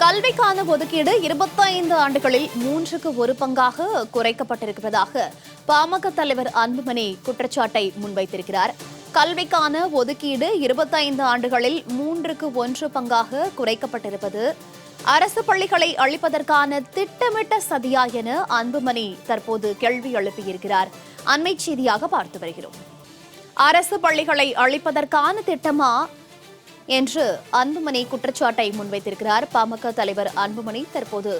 கல்விக்கான ஒதுக்கீடு 25 ஆண்டுகளில் 3க்கு 1 பங்காக குறைக்கப்பட்டிருப்பதாக பாமக தலைவர் அன்புமணி குற்றச்சாட்டை முன்வைத்திருக்கிறார். கல்விக்கான ஒதுக்கீடு 25 ஆண்டுகளில் 3க்கு 1 பங்காக குறைக்கப்பட்டிருப்பது அரசு பள்ளிகளை அழிப்பதற்கான திட்டமிட்ட சதியா என அன்புமணி தற்போது கேள்வி எழுப்பியிருக்கிறார். அண்மை செய்தியாக பார்த்து வருகிறோம். அரசு பள்ளிகளை அழிப்பதற்கான திட்டமா என்று அன்புமணி குற்றச்சாட்டை முன்வைத்திருக்கிறார். பாமக தலைவர் அன்புமணி தற்போது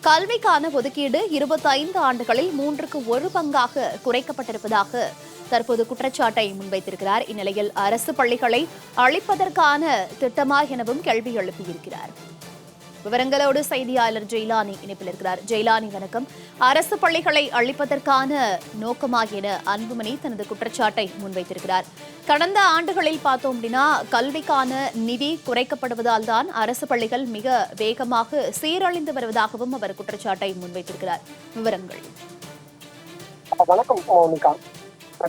கல்விக்கான ஒதுக்கீடு 25 ஆண்டுகளில் 3க்கு 1 பங்காக குறைக்கப்பட்டிருப்பதாக தற்போது குற்றச்சாட்டை முன்வைத்திருக்கிறார். இந்நிலையில் அரசு பள்ளிகளை அழிப்பதற்கான திட்டமா எனவும் கேள்வி எழுப்பியிருக்கிறார். விவரங்களோடு செய்தியாளர் ஜெயலானி இணைப்பில் இருக்கிறார். ஜெயலானி, வணக்கம். அரசு பள்ளிகளை அழிப்பதற்கான நோக்கமா என அன்புமணி தனது குற்றச்சாட்டை முன்வைத்திருக்கிறார். கடந்த ஆண்டுகளில் பார்த்தோம் அப்படின்னா கல்விக்கான நிதி குறைக்கப்படுவதால் தான் அரசு பள்ளிகள் மிக வேகமாக சீரழிந்து வருவதாகவும் அவர் குற்றச்சாட்டை முன்வைத்திருக்கிறார். விவரங்கள். வணக்கம் மோனிகா.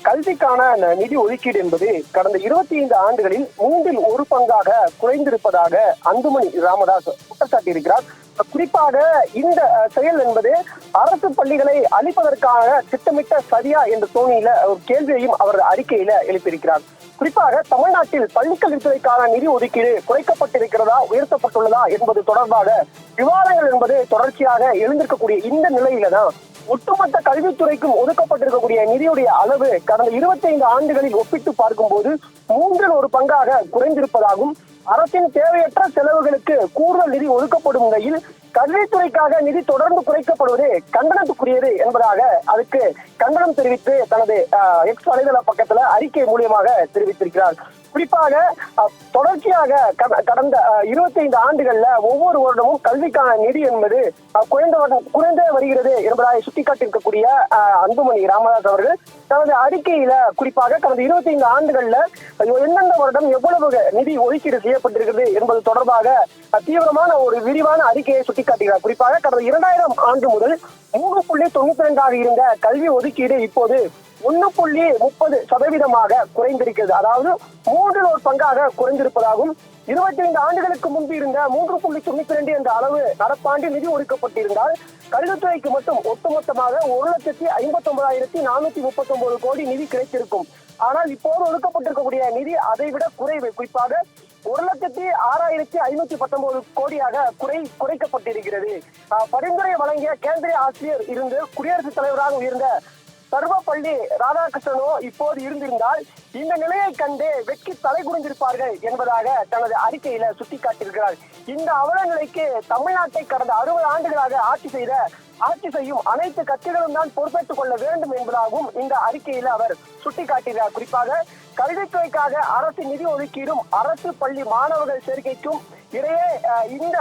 கல்விக்கான நிதி ஒதுக்கீடு என்பது கடந்த 25 ஆண்டுகளில் 3ல் 1 பங்காக குறைந்திருப்பதாக அன்புமணி ராமதாஸ் குற்றச்சாட்டியிருக்கிறார். குறிப்பாக இந்த செயல் என்பது அரசு பள்ளிகளை அழிப்பதற்கான திட்டமிட்ட சரியா என்ற தோணியில ஒரு கேள்வியையும் அவர் அறிக்கையில எழுப்பியிருக்கிறார். குறிப்பாக தமிழ்நாட்டில் பள்ளிக்கல்வித்துறைக்கான நிதி ஒதுக்கீடு குறைக்கப்பட்டிருக்கிறதா, உயர்த்தப்பட்டுள்ளதா என்பது தொடர்பாக விவாதங்கள் என்பது தொடர்ச்சியாக எழுந்திருக்கக்கூடிய இந்த நிலையில தான் ஒட்டுமொத்த கல்வித்துறைக்கும் ஒதுக்கப்பட்டிருக்கக்கூடிய நிதியுடைய அளவு கடந்த 25 ஆண்டுகளில் ஒப்பிட்டு பார்க்கும்போது 3ல் 1 பங்காக குறைந்திருப்பதாகவும் அரசின் தேவையற்ற செலவுகளுக்கு கூடுதல் நிதி ஒதுக்கப்படும் நிலையில் கல்வித்துறைக்காக நிதி தொடர்ந்து குறைக்கப்படுவது கண்டனத்துக்குரியது என்பதாக அதுக்கு கண்டனம் தெரிவித்து தனது எக்ஸ் வலைதள பக்கத்துல அறிக்கை மூலியமாக தெரிவித்திருக்கிறார். குறிப்பாக தொடர்ச்சியாக கடந்த 25 ஆண்டுகள்ல ஒவ்வொரு வருடமும் கல்விக்கான நிதி என்பது குறைந்தே வருகிறது என்பதாக சுட்டிக்காட்டியிருக்கக்கூடிய அன்புமணி ராமதாஸ் அவர்கள் தனது அறிக்கையில குறிப்பாக கடந்த 25 ஆண்டுகள்ல எந்தெந்த வருடம் எவ்வளவு நிதி ஒதுக்கீடு செய்யப்பட்டிருக்கிறது என்பது தொடர்பாக தீவிரமான ஒரு விரிவான அறிக்கையை சுட்டிக்காட்டுகிறார். குறிப்பாக கடந்த 2000 ஆண்டு முதல் 3.92 இருந்த கல்வி ஒதுக்கீடு இப்போது 1.30% குறைந்திருக்கிறது. அதாவது 3ல் 1 பங்காக குறைந்திருப்பதாகவும் 25 ஆண்டுகளுக்கு முன்பு இருந்த 3.92 என்ற அளவு நடப்பாண்டில் நிதி ஒதுக்கப்பட்டிருந்தால் கல்வித்துறைக்கு மட்டும் ஒட்டுமொத்தமாக 1,59,439 கோடி நிதி கிடைத்திருக்கும். ஆனால் இப்போது ஒதுக்கப்பட்டிருக்கக்கூடிய நிதி அதைவிட குறைவு. குறிப்பாக 1,06,519 கோடியாக குறைக்கப்பட்டிருக்கிறது. பரிந்துரை வழங்கிய கேந்திரிய ஆசிரியர் இருந்து குடியரசுத் தலைவராக உயர்ந்த சர்வப்பள்ளி ராதாகிருஷ்ணனோ இப்போது இருந்திருந்தால் இந்த நிலையை கண்டு வெட்கி தலை குனிந்திருப்பார்கள் என்பதாக தனது அறிக்கையில சுட்டிக்காட்டியிருக்கிறார். இந்த அவல நிலைக்கு தமிழ்நாட்டை கடந்த 60 ஆண்டுகளாக ஆட்சி செய்யும் அனைத்து கட்சிகளும் தான் பொறுப்பேற்றுக் கொள்ள வேண்டும் என்பதாகவும் இந்த அறிக்கையில அவர் சுட்டிக்காட்டுகிறார். குறிப்பாக கல்வித்துறைக்காக அரசு நிதி ஒதுக்கீடும் அரசு பள்ளி மாணவர்கள் சேர்க்கைக்கும் இடையே இந்த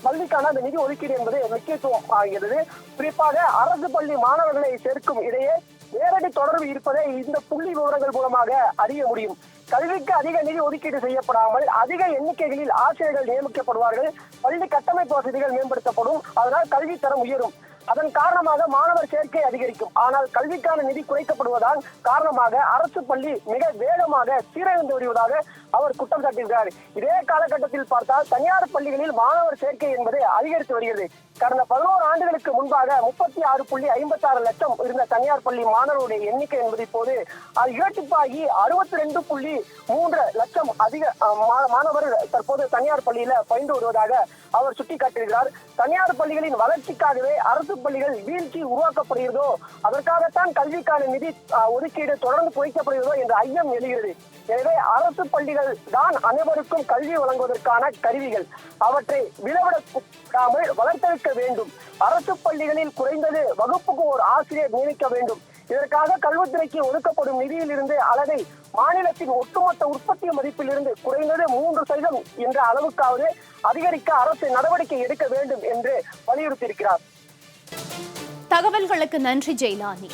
பள்ளிக்கான அந்த நிதி ஒதுக்கீடு என்பது முக்கியத்துவம் ஆகிறது. குறிப்பாக அரசு பள்ளி மாணவர்களை சேர்க்கும் இடையே நேரடி தொடர்பு இருப்பதை இந்த புள்ளி விவரங்கள் மூலமாக அறிய முடியும். கல்விக்கு அதிக நிதி ஒதுக்கீடு செய்யப்படாமல் அதிக எண்ணிக்கைகளில் ஆசிரியர்கள் நியமிக்கப்படுவார்கள். பள்ளி கட்டமைப்பு வசதிகள் மேம்படுத்தப்படும். அதனால் கல்வி தரம் உயரும். அதன் காரணமாக மாணவர் சேர்க்கை அதிகரிக்கும். ஆனால் கல்விக்கான நிதி குறைக்கப்படுவதால் காரணமாக அரசு பள்ளி மிக வேகமாக சீரழிந்து வருவதாக அவர் குற்றம் சாட்டியிருக்கிறார். இதே காலகட்டத்தில் பார்த்தால் தனியார் பள்ளிகளில் மாணவர் சேர்க்கை என்பது அதிகரித்து வருகிறது. கடந்த 11 ஆண்டுகளுக்கு முன்பாக 36.56 லட்சம் இருந்த தனியார் பள்ளி மாணவருடைய எண்ணிக்கை என்பது இப்போது அது இரட்டிப்பாகி 62.3 லட்சம் அதிக மாணவர்கள் தற்போது தனியார் பள்ளியில பயின்று வருவதாக அவர் சுட்டிக்காட்டியிருக்கிறார். தனியார் பள்ளிகளின் வளர்ச்சிக்காகவே அரசு பள்ளிகள் வீழ்ச்சி உருவாக்கப்படுகிறதோ, அதற்காகத்தான் கல்விக்கான நிதி ஒதுக்கீடு தொடர்ந்து குறைக்கப்படுகிறதோ என்ற ஐயம் எழுகிறது. எனவே அரசு பள்ளிகள் தான் அனைவருக்கும் கல்வி வழங்குவதற்கான கருவிகள். அவற்றை விலவிடாமல் வளர்த்தெடுக்க வேண்டும். அரசு பள்ளிகளில் குறைந்தது வகுப்புக்கு ஒரு ஆசிரியர் நியமிக்க வேண்டும். இதற்காக கல்வித்துறைக்கு ஒதுக்கப்படும் நிதியிலிருந்து அளவை மாநிலத்தின் ஒட்டுமொத்த உற்பத்தி மதிப்பிலிருந்து குறைந்தது 3% என்ற அளவுக்காவது அதிகரிக்க அரசு நடவடிக்கை எடுக்க வேண்டும் என்று வலியுறுத்தியிருக்கிறார். தகவல்களுக்கு நன்றி ஜெயலானி.